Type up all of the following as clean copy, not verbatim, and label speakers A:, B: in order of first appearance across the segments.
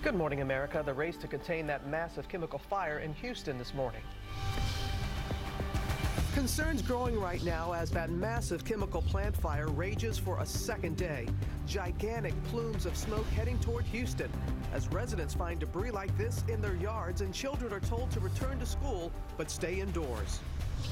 A: Good morning, America. The race to contain that massive chemical fire in Houston this morning. Concerns growing right now as that massive chemical plant fire rages for a second day. Gigantic plumes of smoke heading toward Houston as residents find debris like this in their yards and children are told to return to school but stay indoors.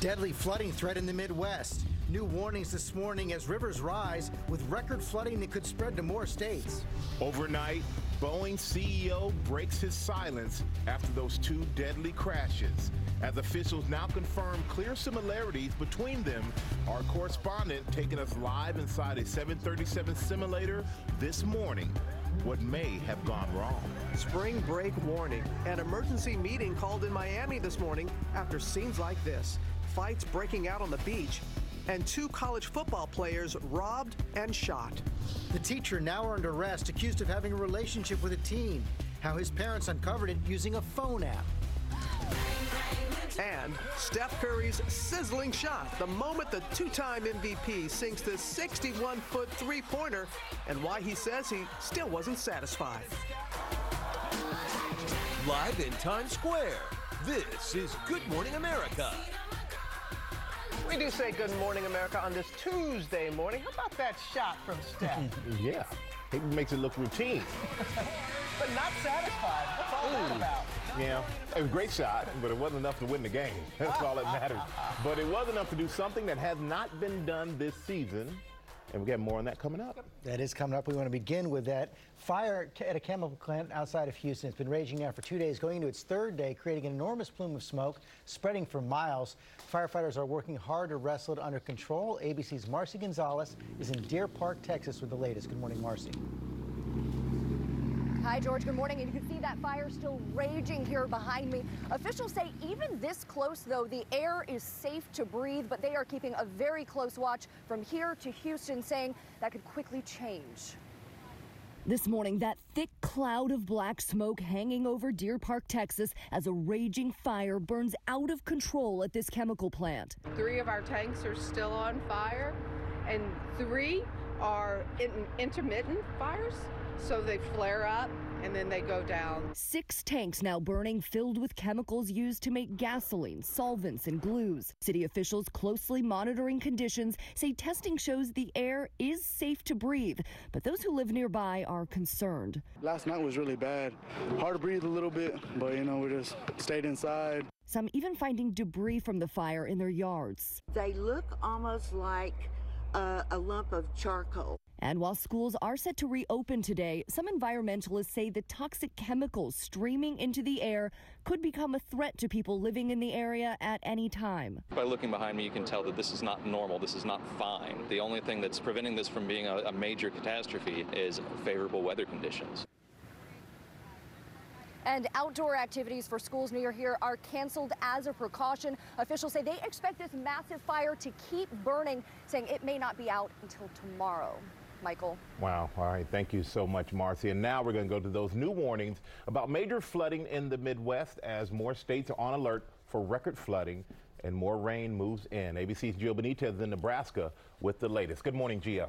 B: Deadly flooding threat in the Midwest. New warnings this morning as rivers rise with record flooding that could spread to more states.
C: Overnight, Boeing CEO breaks his silence after those two deadly crashes. As officials now confirm clear similarities between them, our correspondent taking us live inside a 737 simulator this morning. What may have gone wrong?
A: Spring break warning. An emergency meeting called in Miami this morning after scenes like this. Fights breaking out on the beach and two college football players robbed and shot.
B: The teacher now under arrest accused of having a relationship with a teen. How his parents uncovered it using a phone app.
A: And Steph Curry's sizzling shot, the moment the two-time MVP sinks this 61-foot three-pointer, and why he says he still wasn't satisfied.
D: Live in Times Square, this is Good Morning America.
A: We do say good morning, America, on this Tuesday morning. How about that shot from Steph?
C: Yeah, it makes it look routine.
A: But not satisfied. What's all that about?
C: Yeah, it was a great shot, but it wasn't enough to win the game. That's all that matters. But it was enough to do something that has not been done this season. And we got more on that coming up.
B: That is coming up. We want to begin with that fire at a chemical plant outside of Houston. It's been raging now for 2 days, going into its third day, creating an enormous plume of smoke, spreading for miles. Firefighters are working hard to wrestle it under control. ABC's Marcy Gonzalez is in Deer Park, Texas with the latest. Good morning, Marcy.
E: Hi, George. Good morning. And you can see that fire still raging here behind me. Officials say even this close, though, the air is safe to breathe, but they are keeping a very close watch from here to Houston, saying that could quickly change.
F: This morning, that thick cloud of black smoke hanging over Deer Park, Texas, as a raging fire burns out of control at this chemical plant.
G: 3 of our tanks are still on fire, and 3 are intermittent fires. So they flare up and then they go down.
F: 6 tanks now burning, filled with chemicals used to make gasoline, solvents, and glues. City officials closely monitoring conditions say testing shows the air is safe to breathe, but those who live nearby are concerned.
H: Last night was really bad. Hard to breathe a little bit, but we just stayed inside.
F: Some even finding debris from the fire in their yards.
I: They look almost like a lump of charcoal.
F: And while schools are set to reopen today, some environmentalists say the toxic chemicals streaming into the air could become a threat to people living in the area at any time.
J: By looking behind me, you can tell that this is not normal. This is not fine. The only thing that's preventing this from being a major catastrophe is favorable weather conditions.
E: And outdoor activities for schools near here are canceled as a precaution. Officials say they expect this massive fire to keep burning, saying it may not be out until tomorrow. Michael.
C: Wow. All right. Thank you so much, Marcy. And now we're going to go to those new warnings about major flooding in the Midwest as more states are on alert for record flooding and more rain moves in. ABC's Gio Benitez in Nebraska with the latest. Good morning, Gio.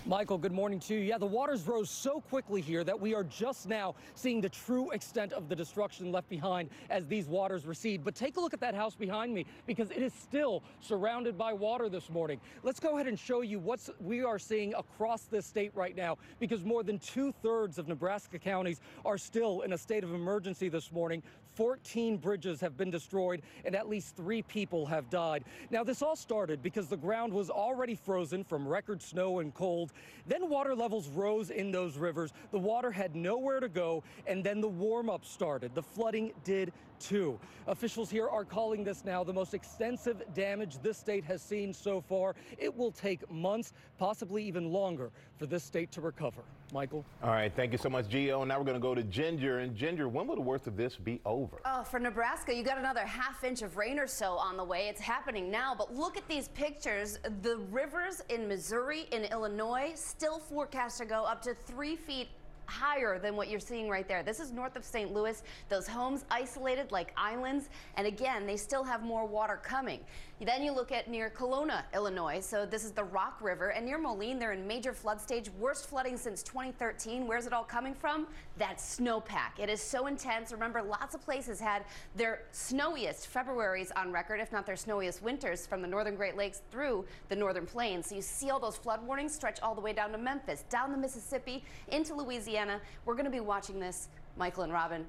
K: Michael, good morning to you. Yeah, the waters rose so quickly here that we are just now seeing the true extent of the destruction left behind as these waters recede. But take a look at that house behind me because it is still surrounded by water this morning. Let's go ahead and show you what we are seeing across this state right now, because more than 2/3 of Nebraska counties are still in a state of emergency this morning. 14 bridges have been destroyed and at least 3 people have died. Now, this all started because the ground was already frozen from record snow and cold. Then water levels rose in those rivers. The water had nowhere to go, and then the warm-up started. The flooding did too. Officials here are calling this now the most extensive damage this state has seen so far. It will take months, possibly even longer, for this state to recover. Michael?
C: All right, thank you so much, Gio. Now we're going to go to Ginger. And Ginger, when will the worst of this be over?
L: Oh, for Nebraska, you got another ½ inch of rain or so on the way. It's happening now, but look at these pictures. The rivers in Missouri, in Illinois, still forecast to go up to 3 feet higher than what you're seeing right there. This is north of St. Louis. Those homes isolated like islands. And again, they still have more water coming. Then you look at near Kelowna, Illinois. So this is the Rock River. And near Moline, they're in major flood stage. Worst flooding since 2013. Where's it all coming from? That snowpack. It is so intense. Remember, lots of places had their snowiest Februarys on record, if not their snowiest winters, from the northern Great Lakes through the northern plains. So you see all those flood warnings stretch all the way down to Memphis, down the Mississippi, into Louisiana. We're going to be watching this, Michael and Robin,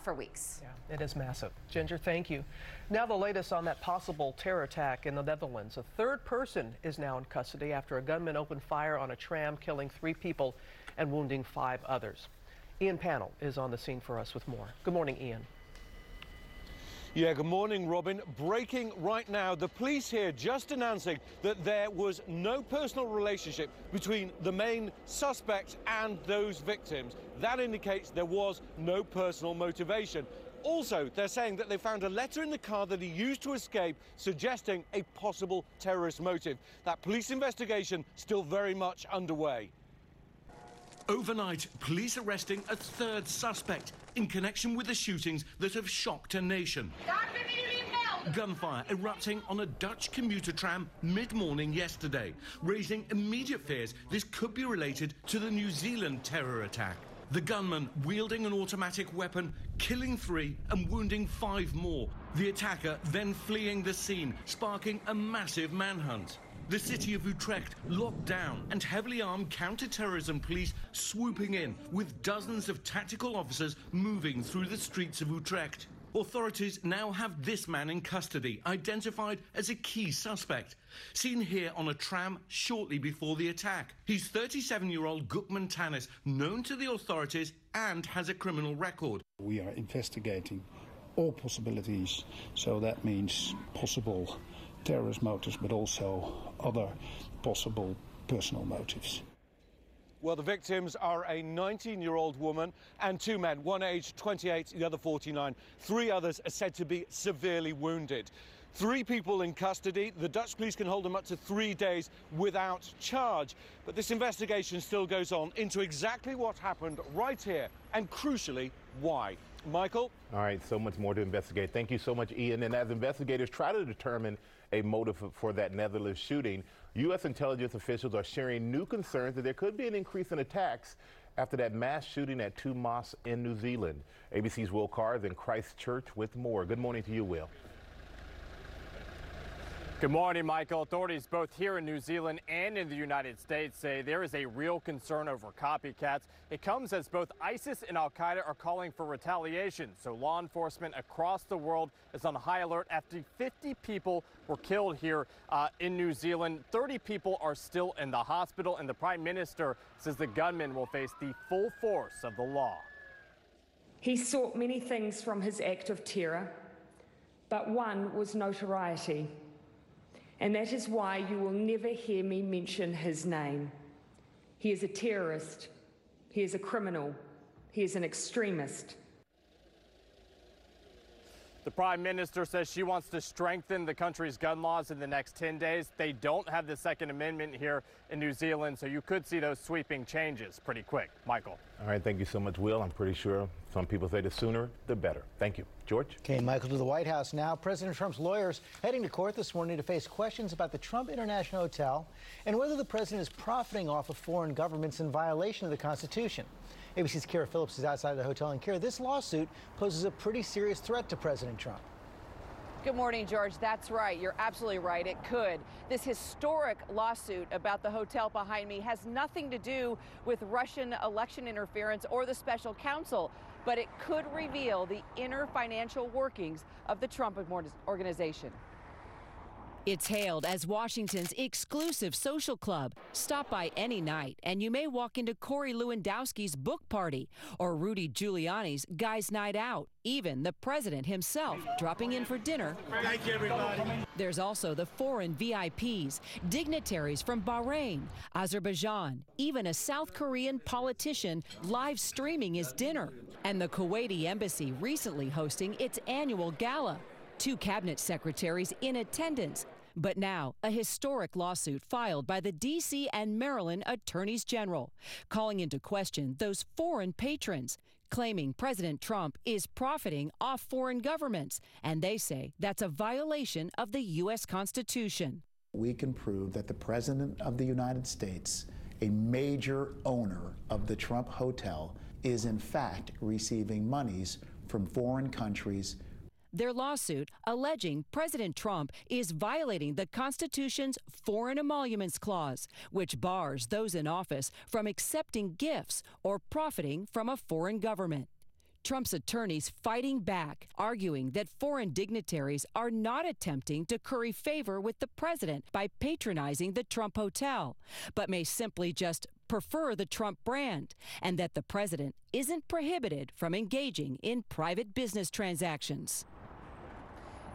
L: for weeks.
A: Yeah, it is massive. Ginger, thank you. Now the latest on that possible terror attack in the Netherlands. A third person is now in custody after a gunman opened fire on a tram, killing 3 people and wounding 5 others. Ian Pannell is on the scene for us with more. Good morning, Ian.
M: Yeah, good morning, Robin. Breaking right now, the police here just announcing that there was no personal relationship between the main suspect and those victims. That indicates there was no personal motivation. Also, they're saying that they found a letter in the car that he used to escape, suggesting a possible terrorist motive. That police investigation still very much underway.
N: Overnight, police arresting a third suspect in connection with the shootings that have shocked a nation. Gunfire erupting on a Dutch commuter tram mid-morning yesterday, raising immediate fears this could be related to the New Zealand terror attack. The gunman wielding an automatic weapon, killing 3 and wounding 5 more. The attacker then fleeing the scene, sparking a massive manhunt. The city of Utrecht locked down and heavily armed counter-terrorism police swooping in with dozens of tactical officers moving through the streets of Utrecht. Authorities now have this man in custody, identified as a key suspect. Seen here on a tram shortly before the attack. He's 37-year-old Gukman Tannis, known to the authorities and has a criminal record.
O: We are investigating all possibilities, so that means possible terrorist motives, but also other possible personal motives.
M: Well, the victims are a 19-year-old woman and 2 men, one aged 28, the other 49. 3 others are said to be severely wounded. 3 people in custody. The Dutch police can hold them up to 3 days without charge. But this investigation still goes on into exactly what happened right here and, crucially, why. Michael?
C: All right, so much more to investigate. Thank you so much, Ian. And as investigators try to determine a motive for that Netherlands shooting, U.S. intelligence officials are sharing new concerns that there could be an increase in attacks after that mass shooting at 2 mosques in New Zealand. ABC's Will Carr is in Christchurch with more. Good morning to you, Will.
P: Good morning, Michael. Authorities both here in New Zealand and in the United States say there is a real concern over copycats. It comes as both ISIS and al-Qaeda are calling for retaliation. So law enforcement across the world is on high alert after 50 people were killed here in New Zealand. 30 people are still in the hospital, and the Prime Minister says the gunman will face the full force of the law.
Q: He sought many things from his act of terror, but one was notoriety. And that is why you will never hear me mention his name. He is a terrorist. He is a criminal. He is an extremist.
P: The Prime Minister says she wants to strengthen the country's gun laws in the next 10 days. They don't have the Second Amendment here in New Zealand, so you could see those sweeping changes pretty quick. Michael.
C: All right, thank you so much, Will. I'm pretty sure some people say the sooner, the better. Thank you. George?
B: Okay, Michael, to the White House now. President Trump's lawyers heading to court this morning to face questions about the Trump International Hotel and whether the president is profiting off of foreign governments in violation of the Constitution. ABC's Kara Phillips is outside the hotel. And Kara, this lawsuit poses a pretty serious threat to President Trump.
R: Good morning, George. That's right. You're absolutely right. It could. This historic lawsuit about the hotel behind me has nothing to do with Russian election interference or the special counsel, but it could reveal the inner financial workings of the Trump organization.
S: It's hailed as Washington's exclusive social club. Stop by any night and you may walk into Corey Lewandowski's book party or Rudy Giuliani's Guys Night Out. Even the president himself dropping in for dinner.
T: Thank you, everybody.
S: There's also the foreign VIPs, dignitaries from Bahrain, Azerbaijan, even a South Korean politician live streaming his dinner, and the Kuwaiti embassy recently hosting its annual gala. 2 cabinet secretaries in attendance. But now, a historic lawsuit filed by the D.C. and Maryland attorneys general, calling into question those foreign patrons, claiming President Trump is profiting off foreign governments, and they say that's a violation of the U.S. Constitution.
T: We can prove that the President of the United States, a major owner of the Trump Hotel, is in fact receiving monies from foreign countries.
S: Their lawsuit alleging President Trump is violating the Constitution's Foreign Emoluments Clause, which bars those in office from accepting gifts or profiting from a foreign government. Trump's attorneys fighting back, arguing that foreign dignitaries are not attempting to curry favor with the president by patronizing the Trump Hotel, but may simply just prefer the Trump brand, and that the president isn't prohibited from engaging in private business transactions.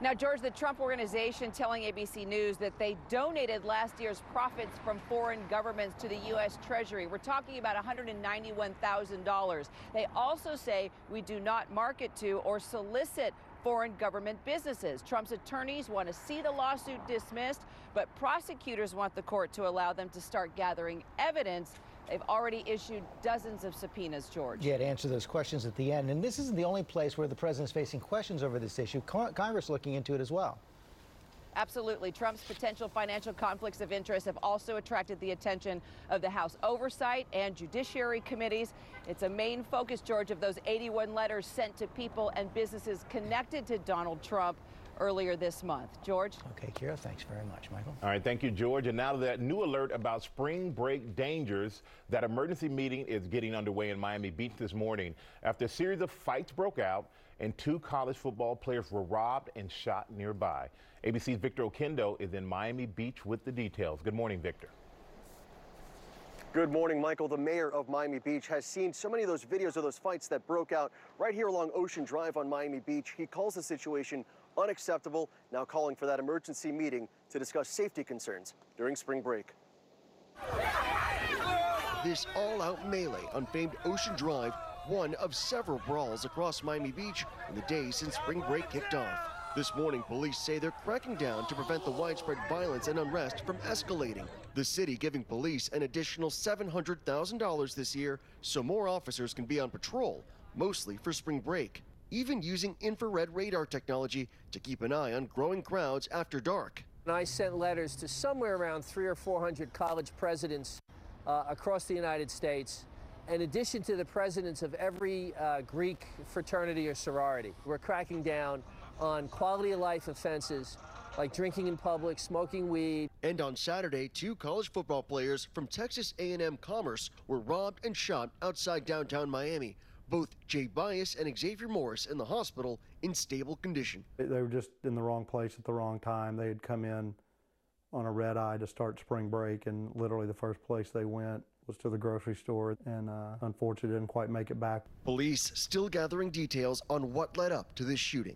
R: Now, George, the Trump Organization telling ABC News that they donated last year's profits from foreign governments to the U.S. Treasury. We're talking about $191,000. They also say we do not market to or solicit foreign government businesses. Trump's attorneys want to see the lawsuit dismissed, but prosecutors want the court to allow them to start gathering evidence. They've already issued dozens of subpoenas, George.
B: Yeah, to answer those questions at the end. And this isn't the only place where the president's facing questions over this issue. Congress looking into it as well.
R: Absolutely. Trump's potential financial conflicts of interest have also attracted the attention of the House Oversight and Judiciary Committees. It's a main focus, George, of those 81 letters sent to people and businesses connected to Donald Trump earlier this month. George?
B: Okay, Kira, thanks very much. Michael?
C: All right, thank you, George. And now that new alert about spring break dangers, that emergency meeting is getting underway in Miami Beach this morning after a series of fights broke out and 2 college football players were robbed and shot nearby. ABC's Victor Oquendo is in Miami Beach with the details. Good morning, Victor.
U: Good morning, Michael. The mayor of Miami Beach has seen so many of those videos of those fights that broke out right here along Ocean Drive on Miami Beach. He calls the situation unacceptable, now calling for that emergency meeting to discuss safety concerns during spring break. This all-out melee on famed Ocean Drive, one of several brawls across Miami Beach in the days since spring break kicked off. This morning, police say they're cracking down to prevent the widespread violence and unrest from escalating. The city giving police an additional $700,000 this year so more officers can be on patrol, mostly for spring break. Even using infrared radar technology to keep an eye on growing crowds after dark.
V: And I sent letters to somewhere around 300 or 400 college presidents across the United States, in addition to the presidents of every Greek fraternity or sorority. We're cracking down on quality of life offenses like drinking in public, smoking weed.
U: And on Saturday, 2 college football players from Texas A&M Commerce were robbed and shot outside downtown Miami. Both Jay Bias and Xavier Morris in the hospital in stable condition.
W: They were just in the wrong place at the wrong time. They had come in on a red eye to start spring break, and literally the first place they went was to the grocery store, and unfortunately didn't quite make it back.
U: Police still gathering details on what led up to this shooting.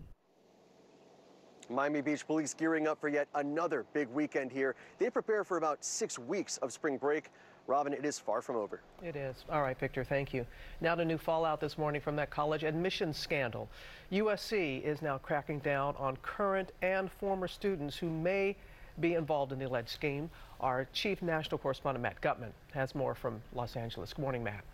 U: Miami Beach police gearing up for yet another big weekend here. They prepare for about 6 weeks of spring break. Robin, it is far from over.
A: It is. All right, Victor, thank you. Now to new fallout this morning from that college admissions scandal. USC is now cracking down on current and former students who may be involved in the alleged scheme. Our chief national correspondent, Matt Gutman, has more from Los Angeles. Good morning, Matt.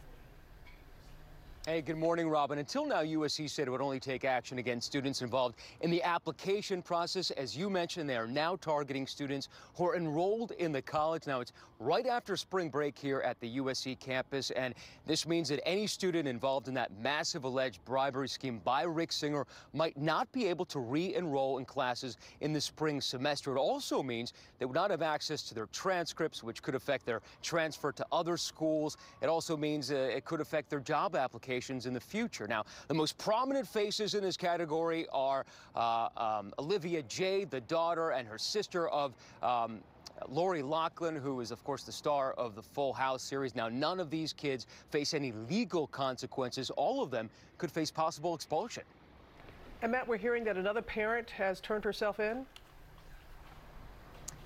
X: Hey, good morning, Robin. Until now, USC said it would only take action against students involved in the application process. As you mentioned, they are now targeting students who are enrolled in the college. Now, it's right after spring break here at the USC campus, and this means that any student involved in that massive alleged bribery scheme by Rick Singer might not be able to re-enroll in classes in the spring semester. It also means they would not have access to their transcripts, which could affect their transfer to other schools. It also means it could affect their job applications in the future. Now, the most prominent faces in this category are Olivia Jade, the daughter, and her sister of Lori Loughlin, who is, of course, the star of the Full House series. Now, none of these kids face any legal consequences. All of them could face possible expulsion.
A: And Matt, we're hearing that another parent has turned herself in?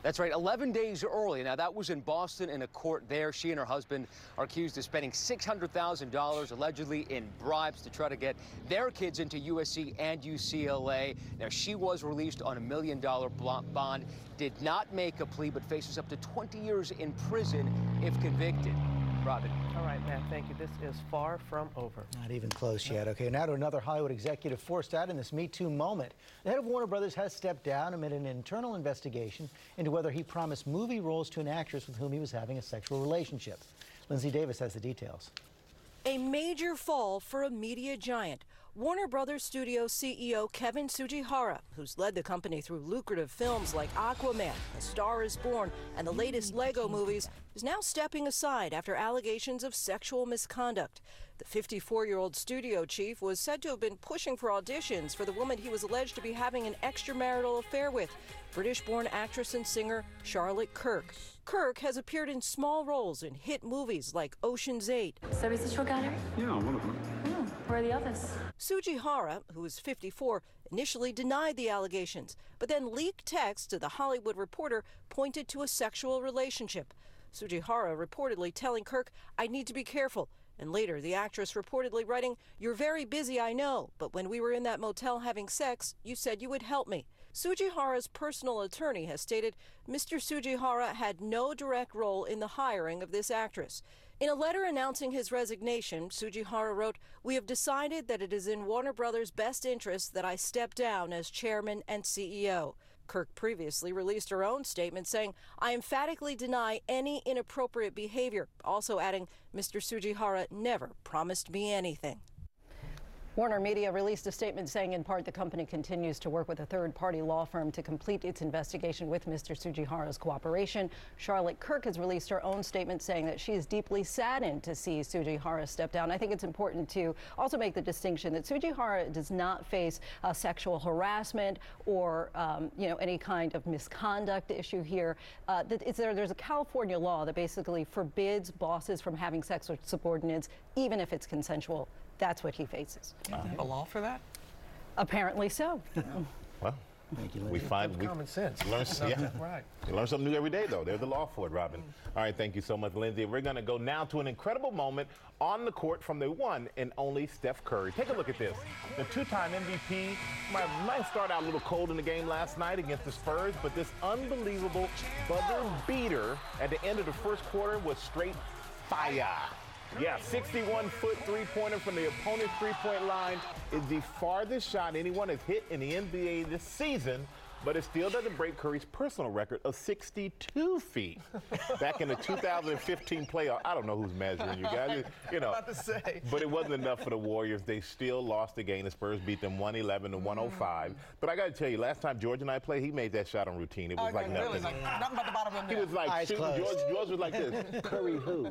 X: That's right, 11 days early. Now, that was in Boston in a court there. She and her husband are accused of spending $600,000 allegedly in bribes to try to get their kids into USC and UCLA. Now, she was released on $1 million bond, did not make a plea, but faces up to 20 years in prison if convicted. Robin.
A: All right, Matt, thank you. This is far from over.
B: Not even close yet. Okay, now to another Hollywood executive forced out in this Me Too moment. The head of Warner Brothers has stepped down amid an internal investigation into whether he promised movie roles to an actress with whom he was having a sexual relationship. Lindsay Davis has the details.
D: A major fall for a media giant. Warner Brothers Studio CEO Kevin Tsujihara, who's led the company through lucrative films like Aquaman, A Star is Born, and the latest Lego movies, is now stepping aside after allegations of sexual misconduct. The 54-year-old studio chief was said to have been pushing for auditions for the woman he was alleged to be having an extramarital affair with, British-born actress and singer Charlotte Kirk. Kirk has appeared in small roles in hit movies like Ocean's 8.
G: So is this your gallery?
W: Yeah, one of them.
G: Where are the others?
D: Tsujihara, who is 54, initially denied the allegations, but then leaked texts to The Hollywood Reporter pointed to a sexual relationship. Tsujihara reportedly telling Kirk, "I need to be careful." And later, the actress reportedly writing, "You're very busy, I know, but when we were in that motel having sex, you said you would help me." Tsujihara's personal attorney has stated Mr. Tsujihara had no direct role in the hiring of this actress. In a letter announcing his resignation, Tsujihara wrote, "We have decided that it is in Warner Brothers' best interest that I step down as chairman and CEO." Kirk previously released her own statement saying, "I emphatically deny any inappropriate behavior," also adding, "Mr. Tsujihara never promised me anything."
H: Warner Media released a statement saying in part the company continues to work with a third-party law firm to complete its investigation with Mr. Tsujihara's cooperation. Charlotte Kirk has released her own statement saying that she is deeply saddened to see Tsujihara step down. I think it's important to also make the distinction that Tsujihara does not face sexual harassment or any kind of misconduct issue here. There's a California law that basically forbids bosses from having sex with subordinates, even if it's consensual. That's what he faces.
A: Do you have a law for that?
H: Apparently so.
C: Well,
B: thank you,
C: we find
A: common sense.
C: Learn, yeah.
A: Right.
C: You learn something new every day, though. There's the law for it, Robin. All right, thank you so much, Lindsay. We're going to go now to an incredible moment on the court from the one and only Steph Curry. Take a look at this. The two-time MVP might start out a little cold in the game last night against the Spurs, but this unbelievable buzzer beater at the end of the first quarter was straight fire. Yeah, 61-foot three-pointer from the opponent's three-point line is the farthest shot anyone has hit in the NBA this season, but it still doesn't break Curry's personal record of 62 feet back in the 2015 playoff. I don't know who's measuring you guys,
A: About to say.
C: But it wasn't enough for the Warriors. They still lost the game. The Spurs beat them 111-105. But I got to tell you, last time George and I played, he made that shot on routine. It was like nothing.
A: Really, like nothing but the bottom of the net.
C: He was like shooting. George was like this. Curry who?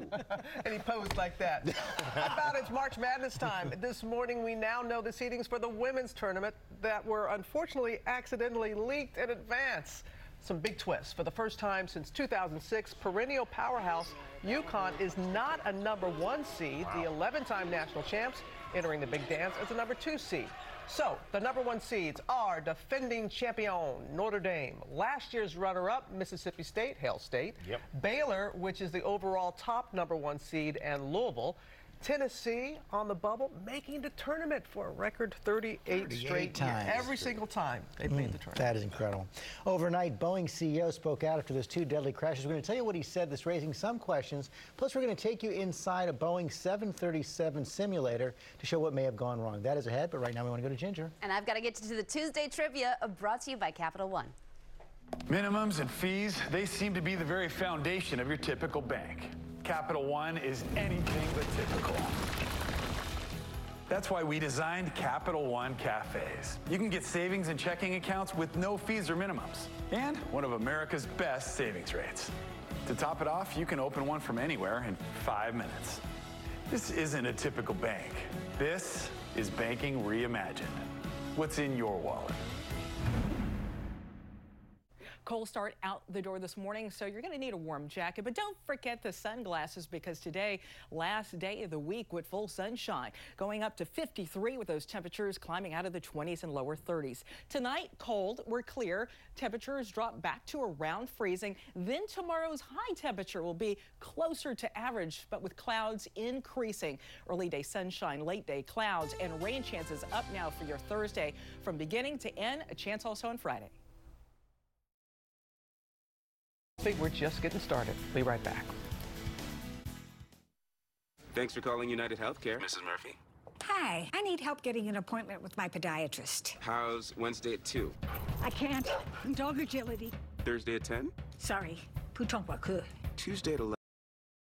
A: And he posed like that. About it's March Madness time. This morning, we now know the seedings for the women's tournament that were unfortunately accidentally leaked in advance. Some big twists. For the first time since 2006, perennial powerhouse UConn is not a #1 seed. The 11-time national champs entering the big dance as a #2 seed. So the #1 seeds are defending champion Notre Dame, last year's runner-up Mississippi State, Hail State, Baylor, which is the overall top #1 seed, and Louisville. Tennessee on the bubble, making the tournament for a record 38 straight
B: times.
A: years. Every single time they've made the tournament.
B: That is incredible. Overnight, Boeing CEO spoke out after those two deadly crashes. We're going to tell you what he said that's raising some questions. Plus, we're going to take you inside a Boeing 737 simulator to show what may have gone wrong. That is ahead, but right now we want to go to Ginger.
L: And I've got to get to the Tuesday trivia brought to you by Capital One.
I: Minimums and fees, they seem to be the very foundation of your typical bank. Capital One is anything but typical. That's why we designed Capital One Cafes. You can get savings and checking accounts with no fees or minimums, and one of America's best savings rates. To top it off, you can open one from anywhere in 5 minutes. This isn't a typical bank. This is banking reimagined. What's in your wallet?
E: Cold start out the door this morning, so you're going to need a warm jacket. But don't forget the sunglasses, because today, last day of the week with full sunshine, going up to 53 with those temperatures climbing out of the 20s and lower 30s. Tonight, cold, we're clear. Temperatures drop back to around freezing. Then tomorrow's high temperature will be closer to average, but with clouds increasing. Early day sunshine, late day clouds, and rain chances up now for your Thursday. From beginning to end, a chance also on Friday.
F: We're just getting started. Be right back.
J: Thanks for calling United Healthcare, Mrs. Murphy.
K: Hi, I need help getting an appointment with my podiatrist.
J: How's Wednesday at 2?
K: I can't. Dog agility.
J: Thursday at 10?
K: Sorry. 不痛不渴.
J: Tuesday at 11.